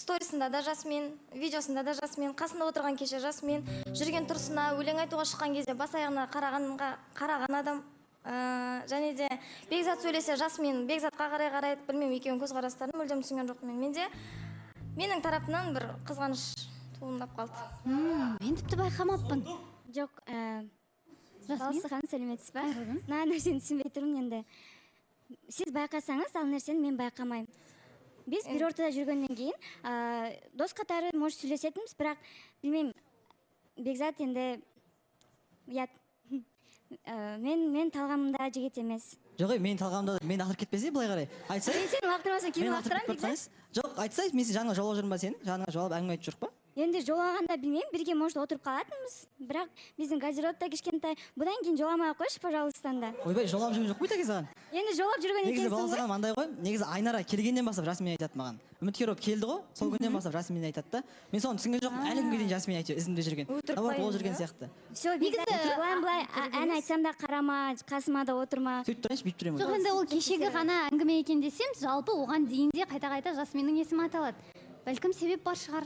сторисында да жасмен, видеосында да жасмен, қасында отырған кеше жасмен, жүрген тұрсына, өлең айтуға шыққан кезде бас аяғына қараған адам. Және де Бекзат сөйлесе жасмен, Бекзатқа қарайды, білмеймін, екеуінің көзқарастарын мүлдем түсінген жоқпын. Менде менің тарапымнан бір қызғаныш туындап қалды. Мен тіпті байқамаппын. Жоқ, Баласахан, сәлеметсіз ба? Мына нәрсені түсінбей тұрмын енді. Сіз байқасаңыз, ал нәрсені мен байқамаймын. Біз бір ортада жүргеннен кейін, дос қатары может сөйлесетінбіз, бірақ білмеймін, Бекзат енді мен талғамымда жігіт емес. Жоқ, мен талғамда мен лақтырып кетпесе, былай қарай. Айтсай. Мен сені лақтырмасам кейін лақтырамын Бекзат. Жоқ, айтсай, мен сен жаныңа жолап жүрмін ба сен? Жаныңа жолап әңгіме айтып жүріп па? Енді жолағанда білмеймін, бірге может отырып қалатынбыз, бірақ біздің гардеробта кішкентай, бұдан кейін жоламай ақ қойшы, пожалуйста. Ойбай, жолап жүрген жоқ қой тәке саған. Енді жолап жүрген Негізі екенсің ғой. Баласахан андай ғой, негізі Айнара келгеннен бастап жасымен айтады маған. Үміткер болып келді ғой, сол күннен бастап жасымен айтады да. Мен соны түсінген жоқпын, әлі күнге дейін жасымен айтып ізімде жүрген. Ол жүрген сияқты. Все, былай ән айтсам да қарама, қасыма да отырма. Сөйтіп тұрайыншы, бүйтіп тұрамын. Жоқ, енді ол кешегі ғана әңгіме екен десем, жалпы оған дейін де қайта-қайта жасменнің есімі аталады. Бәлкім себеп бар шығар.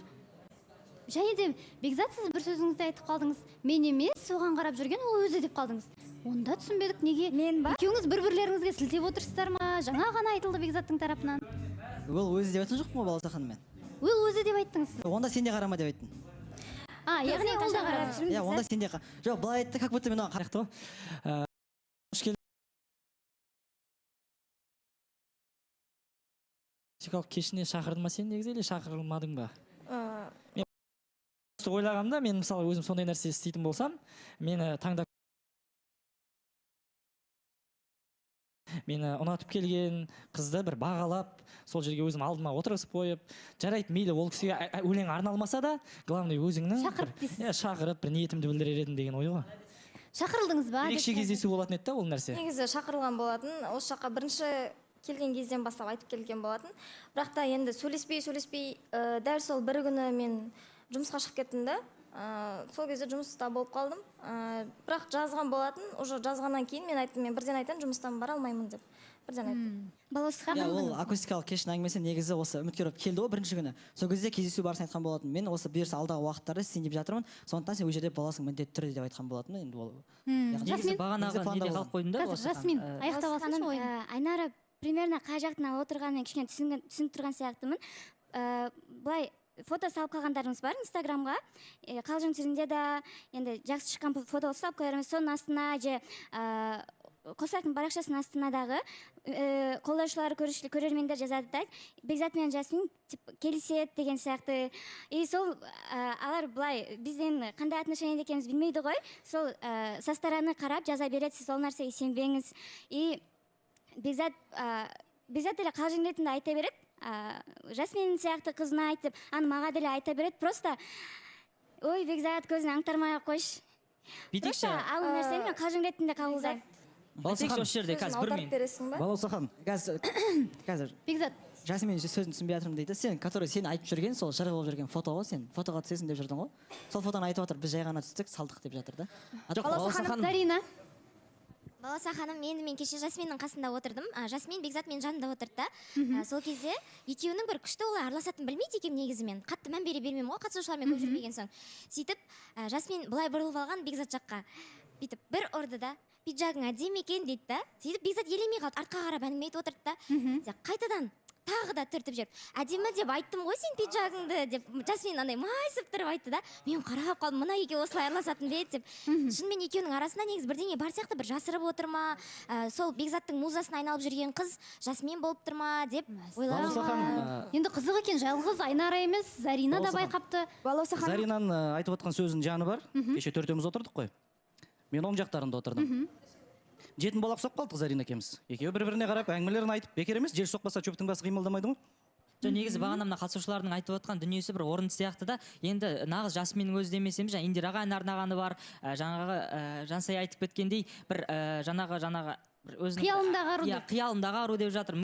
Және де Бекзат, сіз бір сөзіңізді айтып қалдыңыз. Мен емес, соған қарап жүрген ол өзі деп қалдыңыз. Онда түсінбедік, неге? Мен ба? Екеуіңіз бір-бірлеріңізге сілтеп отырсыздар ма? Жаңа ғана айтылды Бекзаттың тарапынан. Ол өзі деп айтқан жоқпын ғой Баласаханмен. Ол өзі деп айттыңыз. Онда сен де қарама деп айттың. Яғни ол да қарап жүр. Иә, онда сен де жоқ, былай айтты, как будто мен оған қарақты ғой. Психолог кешіне шақырдың ба сен негізі, или шақырылмадың ба? Мен ойлағанымда, мен мысалы өзім сондай нәрсе істейтін болсам, мені таңдап мені ұнатып келген қызды бір бағалап, сол жерге өзім алдыма отырғызып қойып, жарайды, мейлі ол кісіге өлең арналмаса да, главный өзіңнің шақырып дейсіз. шақырып бір ниетімді білдірер едім деген ой ғой. Шақырылдыңыз ба? Ерекше кездесу болатын еді да ол нәрсе. Негізі шақырылған болатын, осы жаққа бірінші келген кезден бастап айтып келген болатын. Бірақ та енді сөйлеспей, дәл сол бір күні мен жұмысқа шығып кеттім да. Сол кезде жұмыста болып қалдым. Бірақ жазған болатын, уже жазғаннан кейін мен айттым, мен бірден айтам, жұмыстан бара алмаймын деп. Бірден айттым. Баласахан, Ол акустикалық кештің әңгімесі негізі осы үміткер болып келді ғой бірінші күні. Сол кезде кездесу барысын айтқан болатын. Мен осы бұйырса алдағы уақыттары істейін деп жатырмын. Сондықтан сен ол жерде боласың міндетті түрде деп айтқан болатын. Енді ол. Негізі бағанағы неде қалып қойдым да. Қазір Жасмин, аяқтап алсаңшы ойын. Айнара примерно қай жақтан отырғанын кішкене түсініп тұрған сияқтымын. Былай фото салып қалғандарыңыз бар Инстаграмға, қалжың түрінде де енді жақсы шыққан фото салып қоярмыз. Соның астына же Қосақтың парақшасының астынадағы қолдаушылары, көрермендер жазады да, Бекзат мен Жасмин келіседі деген сияқты. И сол алар былай бізден қандай отношениеде екенімізді білмейді ғой. Сол со стороны қарап жаза береді, сіз ол нәрсеге сенбеңіз. И Бекзат деле қалжың ретінде айта береді. Жасмин сияқты қызына айтып, аны маға деле айта береді. Просто ой, Бекзат көзін аңтармай ақ қойшы. Просто ал нәрсені мен қалжың ретінде қабылдаймын. Баласахан, осы жерде қазір бір мен. Баласахан, қазір. Бекзат. Жасмин сөзін түсінбей жатырмын дейді. Сен, который сен айтып жүрген, сол жыры болып жүрген фото ғой, сен фотоға түсесің деп жүрдің ғой. Сол фотоны айтып жатыр, біз жай ғана түстік, салдық деп жатыр да. Зарина. Баласаханым, мен кеше Жасминнің қасында отырдым. Жасмин Бекзат мен жанымда отырды да. Сол кезде екеуінің бір күшті олай араласатын білмейді екем негізімен. Қатты мән бере бермеймін ғой, қатысушылармен көп жүрмеген соң. Сөйтіп, Жасмин былай бұрылып алған Бекзат жаққа. Бүйтіп бір ұрды да, пиджагың әдемі екен дейді да. Сөйтіп Бекзат елемей қалды, артқа қарап әңгіме айтып отырды да. Қайтадан тағы да түртіп жүріп, әдемі деп айттым ғой сен пиджагыңды деп. Жасмин андай майысып тұрып айтты да. Мен қарап қалдым, мына екеуі осылай араласатын бе деп. Шынымен екеуінің арасында негізі бірдеңе бар сияқты, бір жасырып отыр ма, сол Бекзаттың музасына айналып жүрген қыз Жасмин болып тұр ма деп ойлаймын. Енді қызық екен, жалғыз Айнара емес, Зарина да байқапты. Заринаның айтып отқан сөзінің жаны бар. Кеше төртеуміз отырдық қой. Мен оң жақтарында отырдым. Жетім болақ соқып қалдық Зарина екеуміз. Екеуі бір-біріне қарап әңгімелерін айтып, бекер емес, жел соқпаса чөптің басы қимылдамайды ғой. Негізі бағанамда қатысушылардың айтып отқан дүниесі бір орын сияқты да. Енді нағыз Жасминнің өзі демесем, Индираға ән арнағаны бар. Жаңағы Жансай айтып кеткендей, бір жаңағы бір өзінің қиялымдағы ару деп жатыр.